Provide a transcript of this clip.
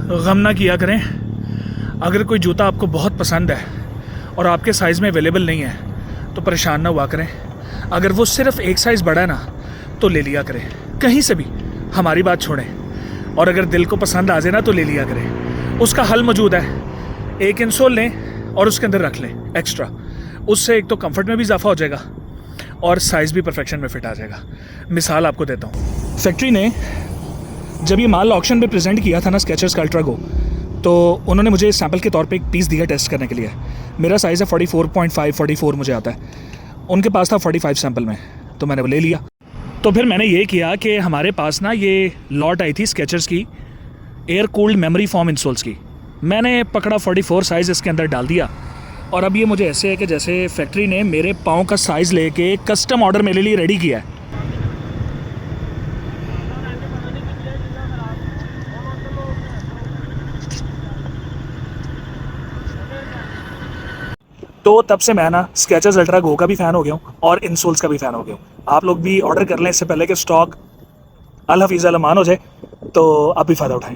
गम ना किया करें। अगर कोई जूता आपको बहुत पसंद है और आपके साइज़ में अवेलेबल नहीं है तो परेशान ना हुआ करें। अगर वो सिर्फ एक साइज़ बड़ा है ना तो ले लिया करें, कहीं से भी, हमारी बात छोड़ें। और अगर दिल को पसंद आ जाए ना तो ले लिया करें। उसका हल मौजूद है, एक इंसोल लें और उसके अंदर रख लें एक्स्ट्रा। उससे एक तो कंफर्ट में भी इजाफा हो जाएगा और साइज़ भी परफेक्शन में फिट आ जाएगा। मिसाल आपको देता हूँ, फैक्ट्री ने जब ये माल ऑक्शन पे प्रेजेंट किया था ना स्केचर्स का अल्ट्रा गो, तो उन्होंने मुझे सैम्पल के तौर पे एक पीस दिया टेस्ट करने के लिए। मेरा साइज़ है 44.5 44 मुझे आता है, उनके पास था 45 सैम्पल में, तो मैंने वो ले लिया। तो फिर मैंने ये किया कि हमारे पास ना ये लॉट आई थी स्केचर्स की एयर कूल्ड मेमोरी फॉर्म इंसोल्स की। मैंने पकड़ा 44 साइज़ इसके अंदर डाल दिया और अब ये मुझे ऐसे है कि जैसे फैक्ट्री ने मेरे पाँव का साइज़ लेके कस्टम ऑर्डर मेरे लिए रेडी किया है। तो तब से मैं ना स्केचर्स अल्ट्रा गो का भी फ़ैन हो गया हूँ और इंसोल्स का भी फ़ैन हो गया हूँ। आप लोग भी ऑर्डर कर लें इससे पहले कि स्टॉक अल हफीज़ अल अमान हो जाए, तो आप भी फ़ायदा उठाएं।